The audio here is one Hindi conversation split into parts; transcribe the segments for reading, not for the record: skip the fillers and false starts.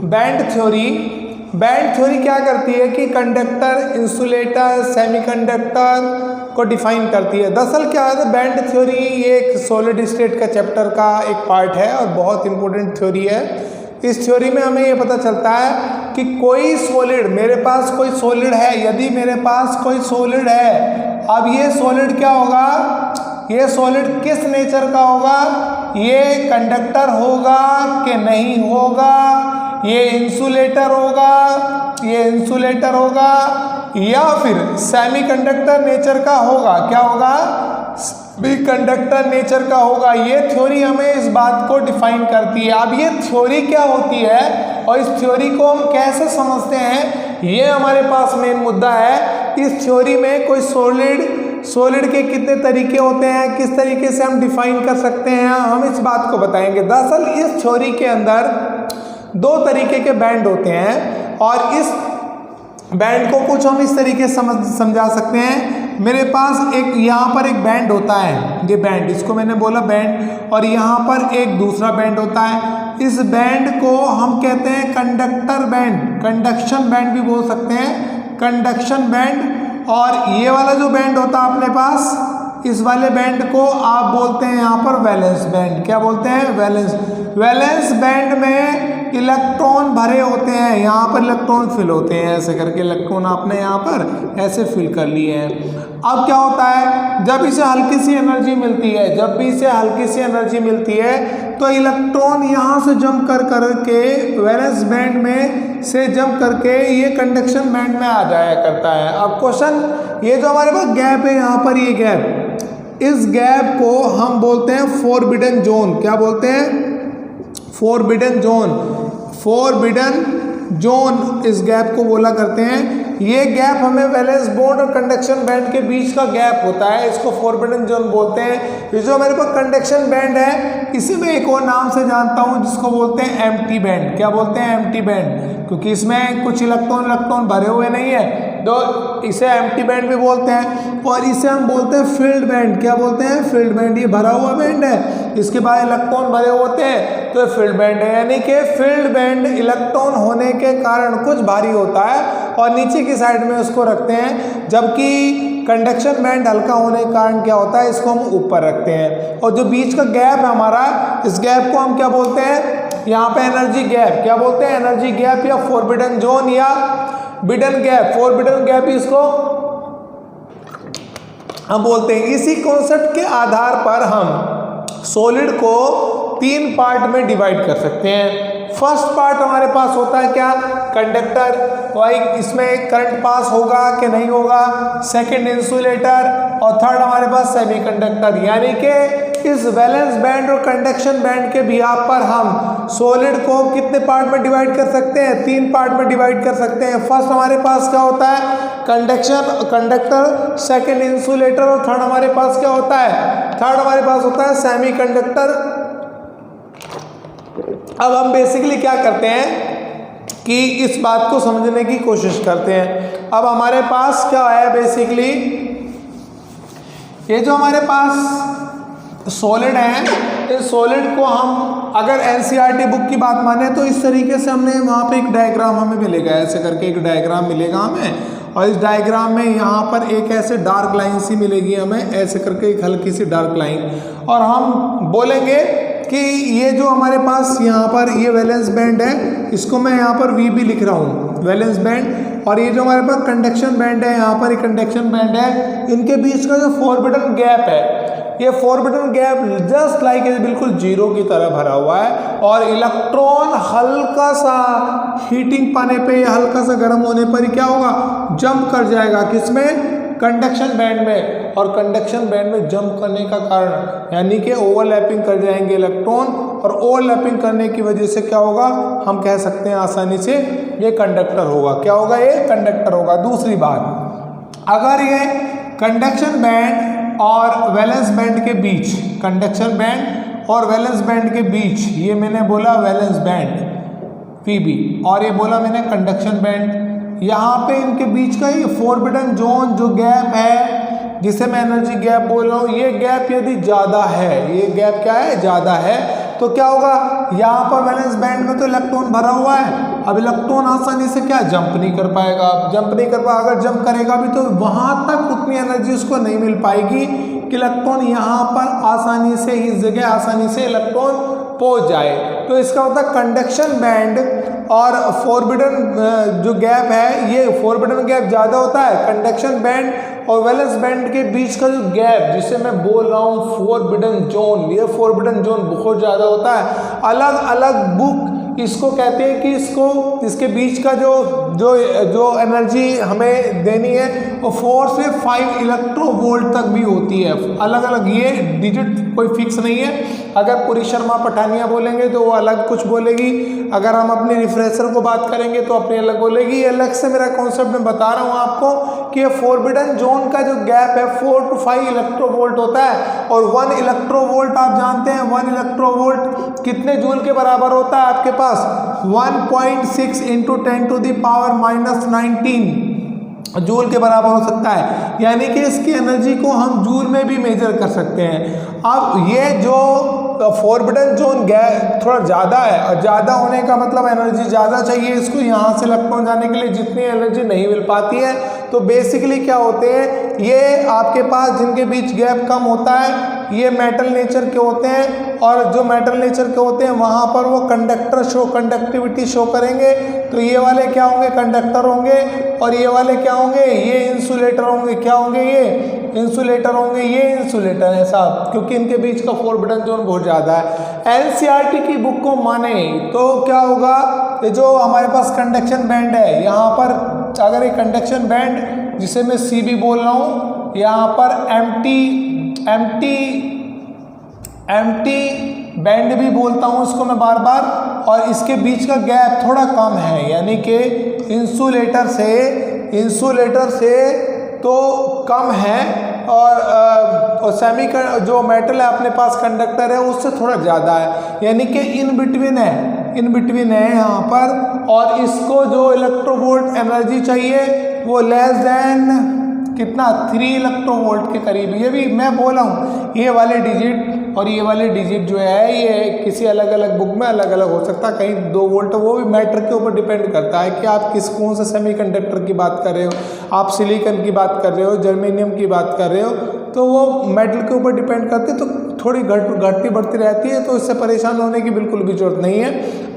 Band theory. बैंड थ्योरी क्या करती है कि कंडक्टर, इंसुलेटर, सेमीकंडक्टर को डिफाइन करती है। दरअसल क्या है, बैंड थ्योरी ये एक सॉलिड स्टेट का चैप्टर का एक पार्ट है और बहुत इंपॉर्टेंट थ्योरी है। इस थ्योरी में हमें ये पता चलता है कि कोई सॉलिड, मेरे पास कोई सॉलिड है, यदि मेरे पास कोई सॉलिड है, अब ये सॉलिड क्या होगा, ये सॉलिड किस नेचर का होगा, ये कंडक्टर होगा कि नहीं होगा, ये इंसुलेटर होगा, ये इंसुलेटर होगा, या फिर सेमीकंडक्टर नेचर का होगा। क्या होगा, भी कंडक्टर नेचर का होगा। ये थ्योरी हमें इस बात को डिफाइन करती है। अब ये थ्योरी क्या होती है और इस थ्योरी को हम कैसे समझते हैं, ये हमारे पास मेन मुद्दा है। इस थ्योरी में कोई सॉलिड के कितने तरीके होते हैं, किस तरीके से हम डिफाइन कर सकते हैं, हम इस बात को बताएंगे। दरअसल इस थ्योरी के अंदर दो तरीके के बैंड होते हैं और इस बैंड को कुछ हम इस तरीके से समझा सकते हैं। मेरे पास एक यहाँ पर एक बैंड होता है, ये बैंड, इसको मैंने बोला बैंड, और यहाँ पर एक दूसरा बैंड होता है। इस बैंड को हम कहते हैं कंडक्टर बैंड, कंडक्शन बैंड भी बोल सकते हैं, कंडक्शन बैंड। और ये वाला जो बैंड होता है अपने पास, इस वाले बैंड को आप बोलते हैं यहाँ पर वैलेंस बैंड। क्या बोलते हैं, वैलेंस। वैलेंस बैंड में इलेक्ट्रॉन भरे होते हैं, यहाँ पर इलेक्ट्रॉन फिल होते हैं, ऐसे करके इलेक्ट्रॉन आपने यहाँ पर ऐसे फिल कर लिए हैं। अब क्या होता है, जब इसे हल्की सी एनर्जी मिलती है, जब भी इसे हल्की सी एनर्जी मिलती है तो इलेक्ट्रॉन यहाँ से जंप करके वैलेंस बैंड में से जंप करके ये कंडक्शन बैंड में आ जाया करता है। अब क्वेश्चन, ये जो हमारे पास गैप है यहाँ पर, ये गैप, इस गैप को हम बोलते हैं फॉरबिडन जोन। क्या बोलते हैं, फॉरबिडन जोन। फॉरबिडन जोन इस गैप को बोला करते हैं। ये गैप हमें वैलेंस बॉन्ड और कंडक्शन बैंड के बीच का गैप होता है, इसको फॉरबिडन जोन बोलते हैं। ये जो मेरे पास कंडक्शन बैंड है, इसे मैं एक और नाम से जानता हूँ जिसको बोलते हैं एम्प्टी बैंड। क्या बोलते हैं, एम्प्टी बैंड, क्योंकि इसमें कुछ इलेक्ट्रॉन भरे हुए नहीं है, तो इसे एम्प्टी बैंड भी बोलते हैं। और इसे हम बोलते हैं फील्ड बैंड। क्या बोलते हैं, फील्ड बैंड। ये भरा हुआ बैंड है, इसके बाद इलेक्ट्रॉन भरे होते हैं तो फील्ड बैंड है। यानी कि फील्ड बैंड इलेक्ट्रॉन होने के कारण कुछ भारी होता है और नीचे की साइड में उसको रखते हैं, जबकि कंडक्शन बैंड हल्का होने के कारण क्या होता है, इसको हम ऊपर रखते हैं। और जो बीच का गैप है हमारा, इस गैप को हम क्या बोलते हैं, यहाँ पे एनर्जी गैप। क्या बोलते हैं, एनर्जी गैप या फॉरबिडन जोन या बिडन गैप। फॉरबिडन गैप इसको हम बोलते हैं। इसी कॉन्सेप्ट के आधार पर हम सॉलिड को 3 पार्ट में डिवाइड कर सकते हैं। फर्स्ट पार्ट हमारे पास होता है क्या, कंडक्टर, वही इसमें करंट पास होगा कि नहीं होगा। सेकंड इंसुलेटर, और थर्ड हमारे पास सेमीकंडक्टर। यानी कि इस वैलेंस बैंड और कंडक्शन बैंड के बिहाफ पर हम सॉलिड को कितने पार्ट में डिवाइड कर सकते हैं, 3 पार्ट में डिवाइड कर सकते हैं। फर्स्ट हमारे पास क्या होता है, कंडक्टर, सेकंड इंसुलेटर, और थर्ड हमारे पास क्या होता है, थर्ड हमारे पास होता है सेमीकंडक्टर। अब हम बेसिकली क्या करते हैं कि इस बात को समझने की कोशिश करते हैं। अब हमारे पास क्या है, बेसिकली ये जो हमारे पास सॉलिड है, इस सॉलिड को हम अगर एनसीईआरटी बुक की बात माने तो इस तरीके से हमने वहाँ पे एक डायग्राम हमें मिलेगा, ऐसे करके एक डायग्राम मिलेगा हमें। और इस डायग्राम में यहाँ पर एक ऐसे डार्क लाइन सी मिलेगी हमें, ऐसे करके एक हल्की सी डार्क लाइन। और हम बोलेंगे कि ये जो हमारे पास यहाँ पर ये वैलेंस बैंड है, इसको मैं यहाँ पर वी भी लिख रहा हूँ, वैलेंस बैंड। और ये जो हमारे पास कंडक्शन बैंड है, यहाँ पर एक कंडक्शन बैंड है, इनके बीच का जो फॉरबिडन गैप है, ये फॉरबिडन गैप जस्ट लाइक बिल्कुल जीरो की तरह भरा हुआ है। और इलेक्ट्रॉन हल्का सा हीटिंग पाने पे, हल्का सा गर्म होने पर क्या होगा, जंप कर जाएगा, किसमें, कंडक्शन बैंड में। और कंडक्शन बैंड में जंप करने का कारण यानी कि ओवरलैपिंग कर जाएंगे इलेक्ट्रॉन, और ओवरलैपिंग करने की वजह से क्या होगा, हम कह सकते हैं आसानी से ये कंडक्टर होगा। क्या होगा, ये कंडक्टर होगा। दूसरी बात, अगर ये कंडक्शन बैंड और वैलेंस बैंड के बीच, कंडक्शन बैंड और वैलेंस बैंड के बीच, ये मैंने बोला वैलेंस बैंड Vb, और ये बोला मैंने कंडक्शन बैंड, यहाँ पे इनके बीच का ये फॉरबिडन जोन जो गैप है, जिसे मैं एनर्जी गैप बोल रहा हूँ, ये गैप यदि ज़्यादा है, ये गैप क्या है, ज़्यादा है, तो क्या होगा, यहाँ पर वैलेंस बैंड में तो इलेक्ट्रॉन भरा हुआ है, अब इलेक्ट्रॉन आसानी से क्या जंप नहीं कर पाएगा, जंप नहीं कर पाएगा, अगर जंप करेगा भी तो वहाँ तक उतनी एनर्जी उसको नहीं मिल पाएगी कि इलेक्ट्रॉन यहाँ पर आसानी से, इस जगह आसानी से इलेक्ट्रॉन पहुंच जाए। तो इसका मतलब कंडक्शन बैंड और फॉरबिडन जो गैप है, ये फॉरबिडन गैप ज़्यादा होता है, कंडक्शन बैंड और वैलेंस बैंड के बीच का जो गैप, जिसे मैं बोल रहा हूँ फॉरबिडन जोन, ये फॉरबिडन जोन बहुत ज़्यादा होता है। अलग अलग बुक इसको कहते हैं कि इसके बीच का जो एनर्जी हमें देनी है वो 4 से 5 इलेक्ट्रोवोल्ट तक भी होती है। अलग अलग, ये डिजिट कोई फिक्स नहीं है। अगर पूरी शर्मा पठानिया बोलेंगे तो वो अलग कुछ बोलेगी, अगर हम अपने रिफ्रेशर को बात करेंगे तो अपनी अलग बोलेगी। अलग से मेरा कॉन्सेप्ट मैं बता रहा हूँ आपको कि फॉरबिडन जोन का जो गैप है 4 to 5 इलेक्ट्रोवोल्ट होता है। और 1 इलेक्ट्रोवोल्ट आप जानते हैं 1 इलेक्ट्रोवोल्ट कितने जूल के बराबर होता है आपके पास, 1.6 × 10⁻⁻19 जूल के बराबर हो सकता है। यानी कि इसकी एनर्जी को हम जूल में भी मेजर कर सकते हैं। अब ये जो फॉरबिडन जोन गैप थोड़ा ज़्यादा है, और ज़्यादा होने का मतलब एनर्जी ज़्यादा चाहिए इसको यहाँ से इलेक्ट्रॉन जाने के लिए, जितनी एनर्जी नहीं मिल पाती है। तो बेसिकली क्या होते हैं, ये आपके पास जिनके बीच गैप कम होता है ये मेटल नेचर के होते हैं, और जो मेटल नेचर के होते हैं वहाँ पर वो कंडक्टिविटी शो करेंगे। तो ये वाले क्या होंगे, कंडक्टर होंगे, और ये वाले क्या होंगे, ये इंसुलेटर होंगे। क्या होंगे, ये इंसुलेटर होंगे, ये इंसुलेटर है साहब, क्योंकि इनके बीच का फॉरबिडन जोन बहुत ज़्यादा है। एनसीईआरटी की बुक को माने तो क्या होगा, ये जो हमारे पास कंडक्शन बैंड है, यहाँ पर अगर ये कंडक्शन बैंड जिसे मैं सी भी बोल रहा हूँ, यहाँ पर एम्प्टी बैंड भी बोलता हूँ इसको मैं बार बार, और इसके बीच का गैप थोड़ा कम है, यानी कि इंसुलेटर से तो कम है, और सेमी जो मेटल है अपने पास कंडक्टर है उससे थोड़ा ज़्यादा है, यानी कि इन बिटवीन है यहाँ पर। और इसको जो इलेक्ट्रोवोल्ट एनर्जी चाहिए वो लेस देन कितना, 3 इलेक्ट्रोवोल्ट के करीब। ये भी मैं बोला हूँ, ये वाले डिजिट और ये वाले डिजिट जो है ये किसी अलग अलग बुक में अलग अलग हो सकता है, कहीं 2 वोल्ट, वो भी मैटर के ऊपर डिपेंड करता है कि आप कौन से सेमीकंडक्टर की बात कर रहे हो, आप सिलिकॉन की बात कर रहे हो, जर्मेनियम की बात कर रहे हो, तो वो मेटल के ऊपर डिपेंड करते, तो थोड़ी घटती बढ़ती रहती है, तो इससे परेशान होने की बिल्कुल भी जरूरत नहीं है।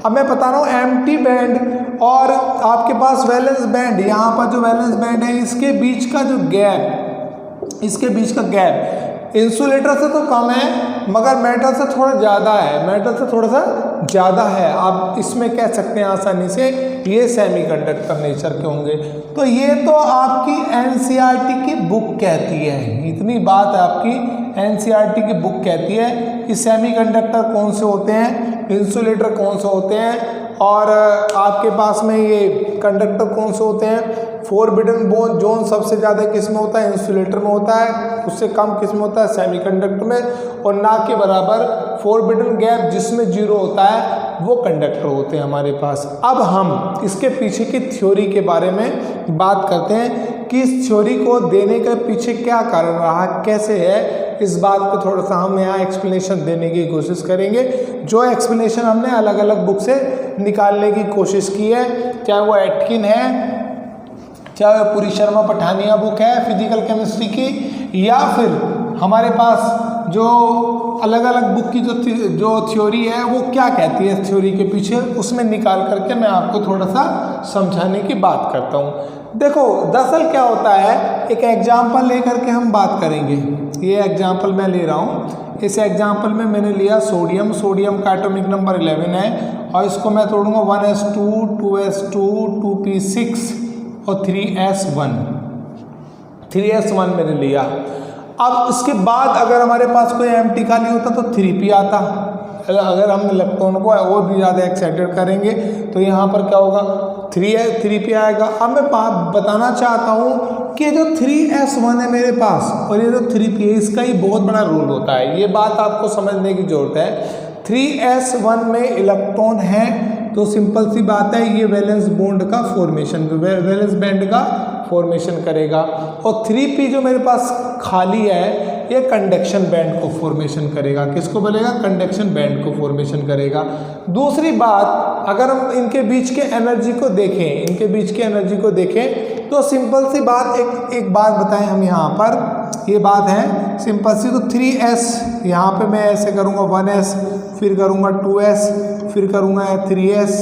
अब मैं बता रहा हूँ एम्प्टी बैंड और आपके पास वैलेंस बैंड, यहाँ पर जो वैलेंस बैंड है इसके बीच का जो गैप, इसके बीच का गैप इंसुलेटर से तो कम है मगर मेटल से थोड़ा ज़्यादा है, मेटल से थोड़ा सा ज़्यादा है। आप इसमें कह सकते हैं आसानी से ये सेमीकंडक्टर नेचर के होंगे। तो ये तो आपकी एनसीईआरटी की बुक कहती है, इतनी बात है आपकी एनसीईआरटी की बुक कहती है कि सेमीकंडक्टर कौन से होते हैं, इंसुलेटर कौन से होते हैं, और आपके पास में ये कंडक्टर कौन से होते हैं। फॉरबिडन जोन सबसे ज़्यादा किस में होता है, इंसुलेटर में होता है, उससे कम किस में होता है, सेमीकंडक्टर में, और ना के बराबर फॉरबिडन गैप जिसमें 0 होता है वो कंडक्टर होते हैं हमारे पास। अब हम इसके पीछे की थ्योरी के बारे में बात करते हैं कि इस थ्योरी को देने के पीछे क्या कारण रहा, कैसे है, इस बात पे थोड़ा सा हम यहाँ एक्सप्लेनेशन देने की कोशिश करेंगे। जो एक्सप्लेनेशन हमने अलग अलग बुक से निकालने की कोशिश की है, चाहे वो एटकिन है, चाहे वो पूरी शर्मा पठानिया बुक है फिजिकल केमिस्ट्री की, या फिर हमारे पास जो अलग अलग बुक की जो थ्योरी है वो क्या कहती है थ्योरी के पीछे, उसमें निकाल करके मैं आपको थोड़ा सा समझाने की बात करता हूँ। देखो दरअसल क्या होता है, एक एग्जाम्पल लेकर के हम बात करेंगे। ये एग्जाम्पल मैं ले रहा हूँ, इस एग्जाम्पल में मैंने लिया सोडियम का एटॉमिक नंबर 11 है, और इसको मैं तोड़ूंगा 1s2 2s2 2p6 और 3s1 मैंने लिया। अब इसके बाद अगर हमारे पास कोई एम्प्टी खाली होता तो 3p आता। अगर हम इलेक्ट्रॉन को और भी ज़्यादा एक्साइटेड करेंगे तो यहाँ पर क्या होगा, 3p आएगा। अब मैं बताना चाहता हूँ कि जो 3s1 है मेरे पास और ये जो 3p है, इसका ही बहुत बड़ा रोल होता है। ये बात आपको समझने की जरूरत है। 3s1 में इलेक्ट्रॉन है तो सिंपल सी बात है, ये वैलेंस बॉन्ड का फॉर्मेशन, वैलेंस बैंड का फॉर्मेशन करेगा। और 3p जो मेरे पास खाली है ये कंडक्शन बैंड को फॉर्मेशन करेगा। किसको बोलेगा? कंडक्शन बैंड को फॉर्मेशन करेगा। दूसरी बात, अगर हम इनके बीच के एनर्जी को देखें, इनके बीच की एनर्जी को देखें तो सिंपल सी बात, एक बात बताएं हम यहाँ पर, ये बात है सिंपल सी। तो 3s यहाँ पे मैं ऐसे करूँगा 1s, फिर करूँगा 2s, फिर करूँगा 3s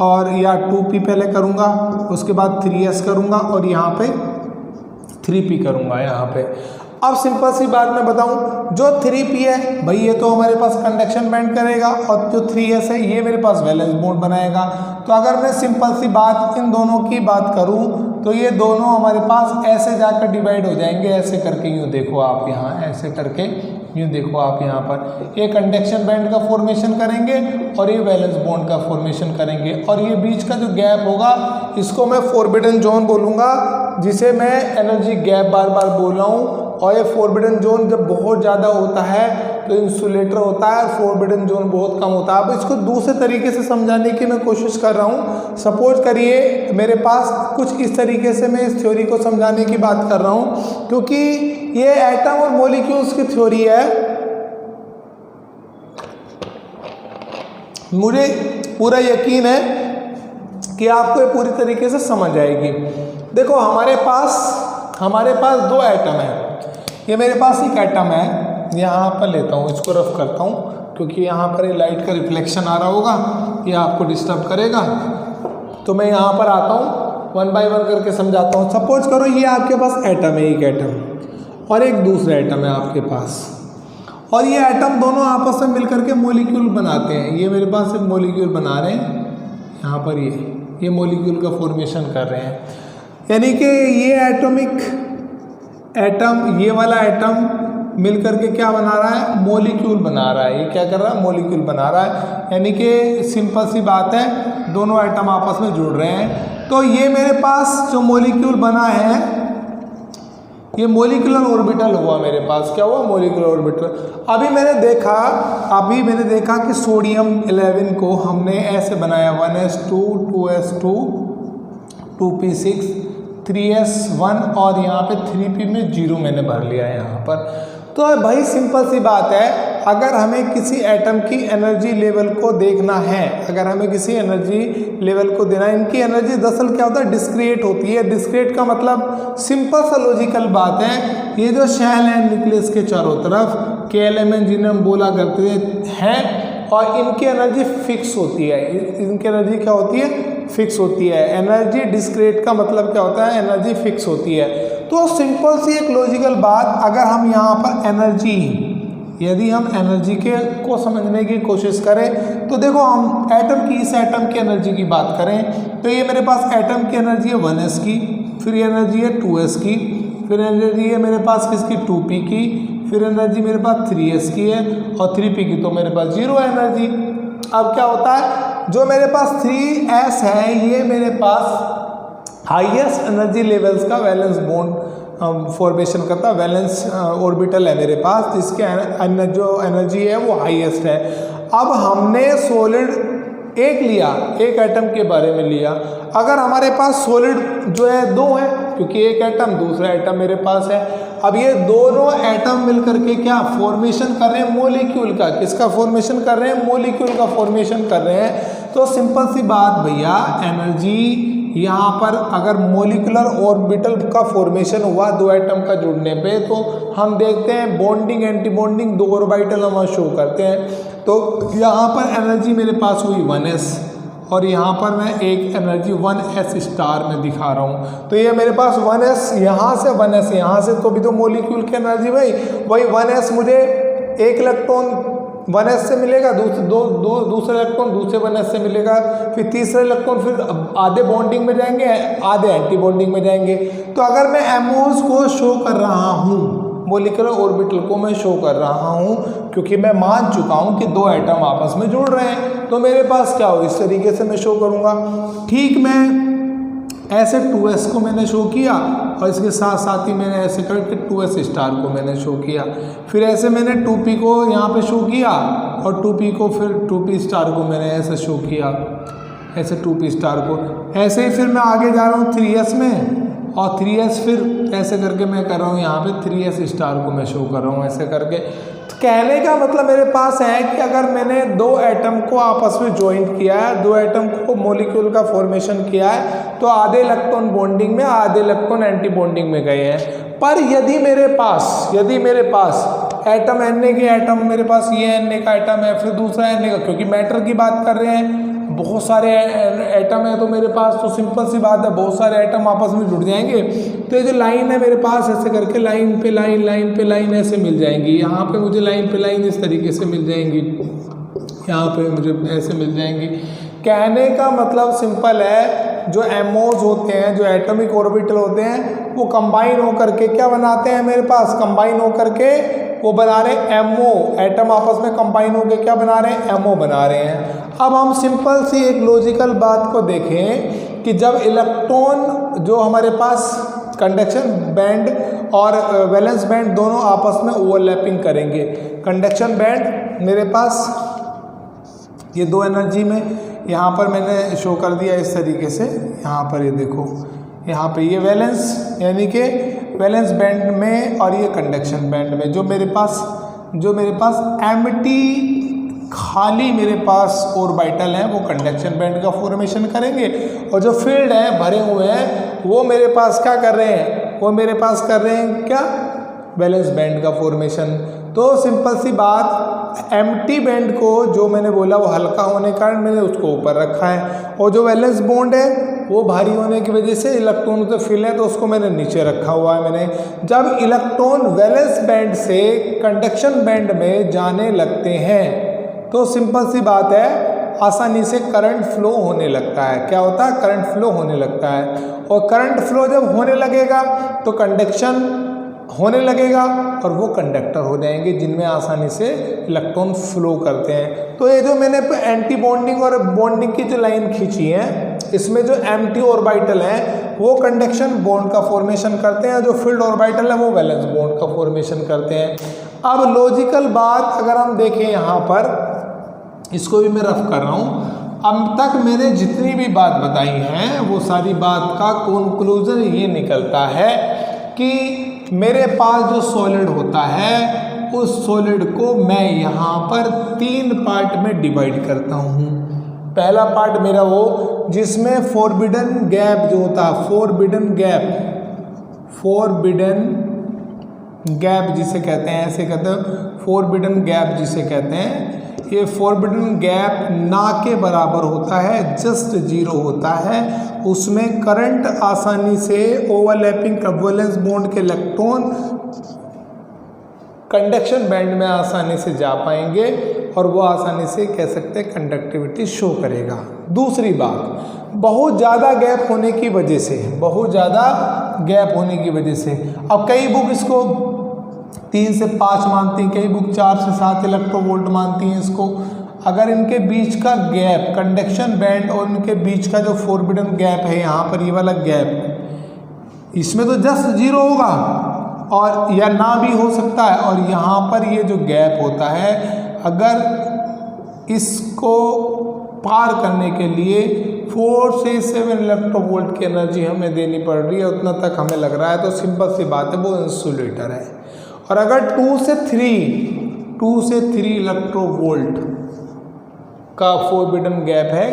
और या 2p पहले करूँगा, उसके बाद 3s करूँगा और यहाँ पे 3p करूँगा यहाँ पे। अब सिंपल सी बात मैं बताऊँ, जो 3p है भाई ये तो हमारे पास कंडक्शन बैंड करेगा और जो 3s है ये मेरे पास वैलेंस बॉन्ड बनाएगा। तो अगर मैं सिंपल सी बात इन दोनों की बात करूँ तो ये दोनों हमारे पास ऐसे जाकर डिवाइड हो जाएंगे, ऐसे करके यूँ देखो आप यहाँ, ऐसे करके यूँ देखो आप यहाँ पर, ये कंडक्शन बैंड का फॉर्मेशन करेंगे और ये वैलेंस बॉन्ड का फॉर्मेशन करेंगे। और ये बीच का जो गैप होगा इसको मैं फॉरबिडन जोन बोलूँगा, जिसे मैं एनर्जी गैप बार बार बोल रहा हूँ। और ये फॉरबिडन जोन जब बहुत ज़्यादा होता है तो इंसुलेटर होता है, फॉरबिडन जोन बहुत कम होता है। अब इसको दूसरे तरीके से समझाने की मैं कोशिश कर रहा हूँ। सपोज करिए मेरे पास कुछ इस तरीके से मैं इस थ्योरी को समझाने की बात कर रहा हूँ, क्योंकि ये एटम और मॉलिक्यूल्स की थ्योरी है। मुझे पूरा यकीन है कि आपको ये पूरी तरीके से समझ आएगी। देखो हमारे पास दो एटम है। ये मेरे पास एक एटम है, यहाँ पर लेता हूँ, इसको रफ करता हूँ क्योंकि यहाँ पर ये लाइट का रिफ्लेक्शन आ रहा होगा, ये आपको डिस्टर्ब करेगा। तो मैं यहाँ पर आता हूँ, 1 बाय 1 करके समझाता हूँ। सपोज करो ये आपके पास एटम है, एक एटम और एक दूसरा एटम है आपके पास, और ये एटम दोनों आपस में मिलकर के मॉलिक्यूल बनाते हैं। ये मेरे पास एक मॉलिक्यूल बना रहे हैं, यहाँ पर ये मॉलिक्यूल का फॉर्मेशन कर रहे हैं। यानी कि ये एटम ये वाला एटम मिलकर के क्या बना रहा है? मॉलिक्यूल बना रहा है। ये क्या कर रहा है? मॉलिक्यूल बना रहा है। यानी कि सिंपल सी बात है, दोनों एटम आपस में जुड़ रहे हैं। तो ये मेरे पास जो मॉलिक्यूल बना है ये मॉलिक्यूलर ऑर्बिटल हुआ मेरे पास। क्या हुआ? Molecular orbital. अभी मैंने देखा कि सोडियम 11 को हमने ऐसे बनाया, 1s2 2s2 2p6 3s1 और यहाँ पे 3p में 0 मैंने भर लिया है यहाँ पर। तो भाई सिंपल सी बात है, अगर हमें किसी एटम की एनर्जी लेवल को देखना है, अगर हमें किसी एनर्जी लेवल को देना है, इनकी एनर्जी दरअसल क्या होता है? डिस्क्रीट होती है। डिस्क्रीट का मतलब सिंपल सा लॉजिकल बात है, ये जो शेल है न्यूक्लियस के चारों तरफ, के एलिमेंट जिन्हें हम बोला करते हैं, और इनकी एनर्जी फिक्स होती है। इनकी एनर्जी क्या होती है? फिक्स होती है। एनर्जी डिस्क्रीट का मतलब क्या होता है? एनर्जी फिक्स होती है। तो सिंपल सी एक लॉजिकल बात, अगर हम यहाँ पर एनर्जी, यदि हम एनर्जी को समझने की कोशिश करें तो देखो, हम इस एटम की एनर्जी की बात करें तो ये मेरे पास एटम की एनर्जी है 1s की, फिर एनर्जी है 2s की, फिर एनर्जी है मेरे पास किसकी? 2p की, फिर एनर्जी मेरे पास 3s की है और 3p की तो मेरे पास 0 एनर्जी। अब क्या होता है? जो मेरे पास 3s है ये मेरे पास हाईएस्ट एनर्जी लेवल्स का वैलेंस बॉन्ड फॉर्मेशन करता है। वैलेंस ऑर्बिटल है मेरे पास, जिसके जो एनर्जी है वो हाईएस्ट है। अब हमने सॉलिड एक एटम के बारे में लिया। अगर हमारे पास सॉलिड जो है 2 है, क्योंकि एक एटम दूसरा एटम मेरे पास है। अब ये दोनों एटम मिलकर के क्या फॉर्मेशन कर रहे हैं? मॉलिक्यूल का। किसका फॉर्मेशन कर रहे हैं? मॉलिक्यूल का फॉर्मेशन कर रहे हैं। तो सिंपल सी बात भैया, एनर्जी यहाँ पर अगर मॉलिक्यूलर ऑर्बिटल का फॉर्मेशन हुआ 2 एटम का जुड़ने पे, तो हम देखते हैं बॉन्डिंग एंटी बॉन्डिंग 2 ऑर्बिटल हम शो करते हैं। तो यहाँ पर एनर्जी मेरे पास हुई 1s और यहाँ पर मैं एक एनर्जी 1s स्टार में दिखा रहा हूँ। तो ये मेरे पास 1s यहाँ से 1s यहाँ से, तो भी तो मॉलिक्यूल की एनर्जी वही 1s मुझे एक इलेक्ट्रॉन 1s से मिलेगा, दूसरा इलेक्ट्रॉन दूसरे 1s से मिलेगा, फिर तीसरा इलेक्ट्रॉन, फिर आधे बॉन्डिंग में जाएंगे, आधे एंटी बॉन्डिंग में जाएंगे। तो अगर मैं एमओस को शो कर रहा हूँ, मॉलिक्यूलर ऑर्बिटल को मैं शो कर रहा हूँ, क्योंकि मैं मान चुका हूँ कि 2 एटम आपस में जुड़ रहे हैं, तो मेरे पास क्या हो, इस तरीके से मैं शो करूँगा। ठीक, मैं ऐसे 2s को मैंने शो किया और इसके साथ साथ ही मैंने ऐसे करके 2s स्टार को मैंने शो किया, फिर ऐसे मैंने 2p को यहाँ पे शो किया और 2p को फिर 2p स्टार को मैंने ऐसे शो किया, ऐसे 2p स्टार को। ऐसे ही फिर मैं आगे जा रहा हूँ 3s में, और 3s फिर ऐसे करके मैं कर रहा हूँ, यहाँ पे 3s स्टार को मैं शो कर रहा हूँ ऐसे करके। तो कहने का मतलब मेरे पास है कि अगर मैंने दो एटम को आपस में ज्वाइंट किया है, दो एटम को मॉलिक्यूल का फॉर्मेशन किया है, तो आधे इलेक्ट्रॉन बॉन्डिंग में, आधे इलेक्ट्रॉन एंटी बॉन्डिंग में गए हैं। पर यदि मेरे पास एटम Na के एटम, मेरे पास ये Na का एटम है, फिर दूसरा Na का, क्योंकि मैटर की बात कर रहे हैं, बहुत सारे एटम है तो मेरे पास, तो सिंपल सी बात है बहुत सारे एटम आपस में जुड़ जाएंगे। तो ये जो लाइन है मेरे पास ऐसे करके लाइन पे लाइन, लाइन पे लाइन ऐसे मिल जाएंगी। यहाँ पे मुझे लाइन पे लाइन इस तरीके से मिल जाएंगी, यहाँ पे मुझे ऐसे मिल जाएंगी। कहने का मतलब सिंपल है, जो एमओज होते हैं, जो एटॉमिक ऑर्बिटल होते हैं, वो कंबाइन होकर के क्या बनाते हैं मेरे पास, कंबाइन होकर के वो बना रहे हैं एमओ। एटम आपस में कंबाइन होकर क्या बना रहे हैं, एमओ बना रहे हैं। अब हम सिंपल सी एक लॉजिकल बात को देखें कि जब इलेक्ट्रॉन जो हमारे पास कंडक्शन बैंड और वैलेंस बैंड दोनों आपस में ओवरलैपिंग करेंगे। कंडक्शन बैंड मेरे पास ये दो एनर्जी में, यहाँ पर मैंने शो कर दिया इस तरीके से, यहाँ पर ये देखो, यहाँ पे ये वैलेंस यानी कि वैलेंस बैंड में और ये कंडक्शन बैंड में जो मेरे पास एम्प्टी खाली मेरे पास ऑर्बिटल है वो कंडक्शन बैंड का फॉर्मेशन करेंगे, और जो फील्ड है भरे हुए हैं वो मेरे पास क्या कर रहे हैं, वो मेरे पास कर रहे हैं क्या, वैलेंस बैंड का फॉर्मेशन। तो सिंपल सी बात, एम्प्टी बैंड को जो मैंने बोला वो हल्का होने के कारण मैंने उसको ऊपर रखा है, और जो वैलेंस बॉन्ड है वो भारी होने की वजह से इलेक्ट्रॉन तो फिल है तो उसको मैंने नीचे रखा हुआ है मैंने। जब इलेक्ट्रॉन वैलेंस बैंड से कंडक्शन बैंड में जाने लगते हैं तो सिंपल सी बात है, आसानी से करंट फ्लो होने लगता है। क्या होता है, करंट फ्लो होने लगता है, और करंट फ्लो जब होने लगेगा तो कंडक्शन होने लगेगा और वो कंडक्टर हो जाएंगे जिनमें आसानी से इलेक्ट्रॉन फ्लो करते हैं। तो ये जो मैंने एंटी बॉन्डिंग और बॉन्डिंग की जो लाइन खींची है, इसमें जो एम्प्टी ऑर्बिटल हैं वो कंडक्शन बॉन्ड का फॉर्मेशन करते हैं, जो फील्ड ऑर्बिटल है वो वैलेंस बॉन्ड का फॉर्मेशन करते हैं। अब लॉजिकल बात अगर हम देखें यहाँ पर, इसको भी मैं रफ कर रहा हूँ, अब तक मैंने जितनी भी बात बताई है वो सारी बात का कंक्लूजन ये निकलता है कि मेरे पास जो सॉलिड होता है उस सॉलिड को मैं यहाँ पर 3 पार्ट में डिवाइड करता हूँ। पहला पार्ट मेरा वो जिसमें फॉरबिडन गैप जो होता है, फॉरबिडन गैप जिसे कहते हैं, ऐसे कहते हैं फॉरबिडन गैप जिसे कहते हैं, ये फॉरबिडन गैप ना के बराबर होता है, जस्ट 0 होता है। उसमें करंट आसानी से ओवरलैपिंग वैलेंस बॉन्ड के इलेक्ट्रॉन कंडक्शन बैंड में आसानी से जा पाएंगे और वो आसानी से कह सकते हैं कंडक्टिविटी शो करेगा। दूसरी बात, बहुत ज़्यादा गैप होने की वजह से, अब कई बुक इसको 3 से 5 मानती हैं, कई बुक 4 से 7 इलेक्ट्रोवोल्ट मानती हैं इसको। अगर इनके बीच का गैप, कंडक्शन बैंड और इनके बीच का जो फॉरबिडन गैप है, यहाँ पर ये वाला गैप, इसमें तो जस्ट 0 होगा और या ना भी हो सकता है, और यहाँ पर ये जो गैप होता है, अगर इसको पार करने के लिए 4 से 7 इलेक्ट्रोवोल्ट की एनर्जी हमें देनी पड़ रही है, उतना तक हमें लग रहा है, तो सिंपल सी बात है वो इंसुलेटर है। और अगर 2 से 3 इलेक्ट्रोवोल्ट का फॉरबिडन गैप है,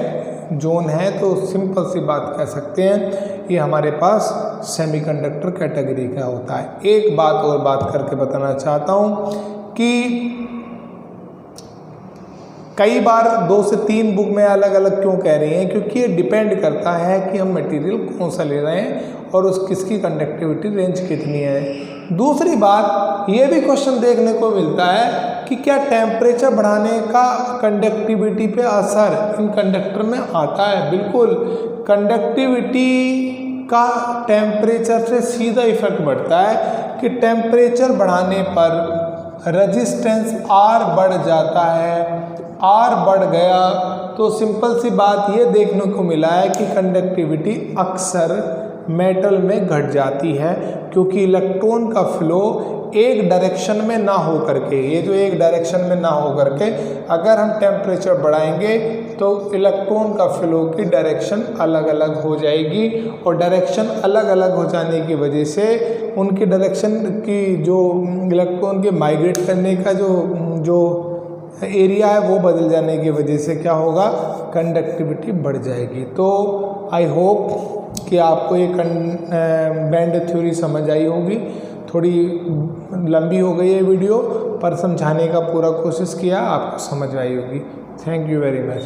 जोन है, तो सिंपल सी बात कह सकते हैं ये हमारे पास सेमीकंडक्टर कैटेगरी का होता है। एक बात और बात करके बताना चाहता हूँ कि कई बार 2 से 3 बुक में अलग अलग क्यों कह रही हैं, क्योंकि ये डिपेंड करता है कि हम मटेरियल कौन सा ले रहे हैं और किसकी कंडक्टिविटी रेंज कितनी है। दूसरी बात, ये भी क्वेश्चन देखने को मिलता है कि क्या टेम्परेचर बढ़ाने का कंडक्टिविटी पे असर इन कंडक्टर में आता है। बिल्कुल, कंडक्टिविटी का टेम्परेचर से सीधा इफेक्ट बढ़ता है कि टेम्परेचर बढ़ाने पर रेजिस्टेंस R बढ़ जाता है। R बढ़ गया तो सिंपल सी बात ये देखने को मिला है कि कंडक्टिविटी अक्सर मेटल में घट जाती है, क्योंकि इलेक्ट्रॉन का फ्लो एक डायरेक्शन में ना हो करके, ये जो एक डायरेक्शन में ना हो करके, अगर हम टेम्परेचर बढ़ाएंगे तो इलेक्ट्रॉन का फ्लो की डायरेक्शन अलग अलग हो जाएगी, और डायरेक्शन अलग अलग हो जाने की वजह से उनकी डायरेक्शन की जो इलेक्ट्रॉन के माइग्रेट करने का जो एरिया है वो बदल जाने की वजह से क्या होगा, कंडक्टिविटी बढ़ जाएगी। तो आई होप कि आपको ये बैंड थ्योरी समझ आई होगी। थोड़ी लंबी हो गई है वीडियो, पर समझाने का पूरा कोशिश किया, आपको समझ आई होगी। Thank you very much.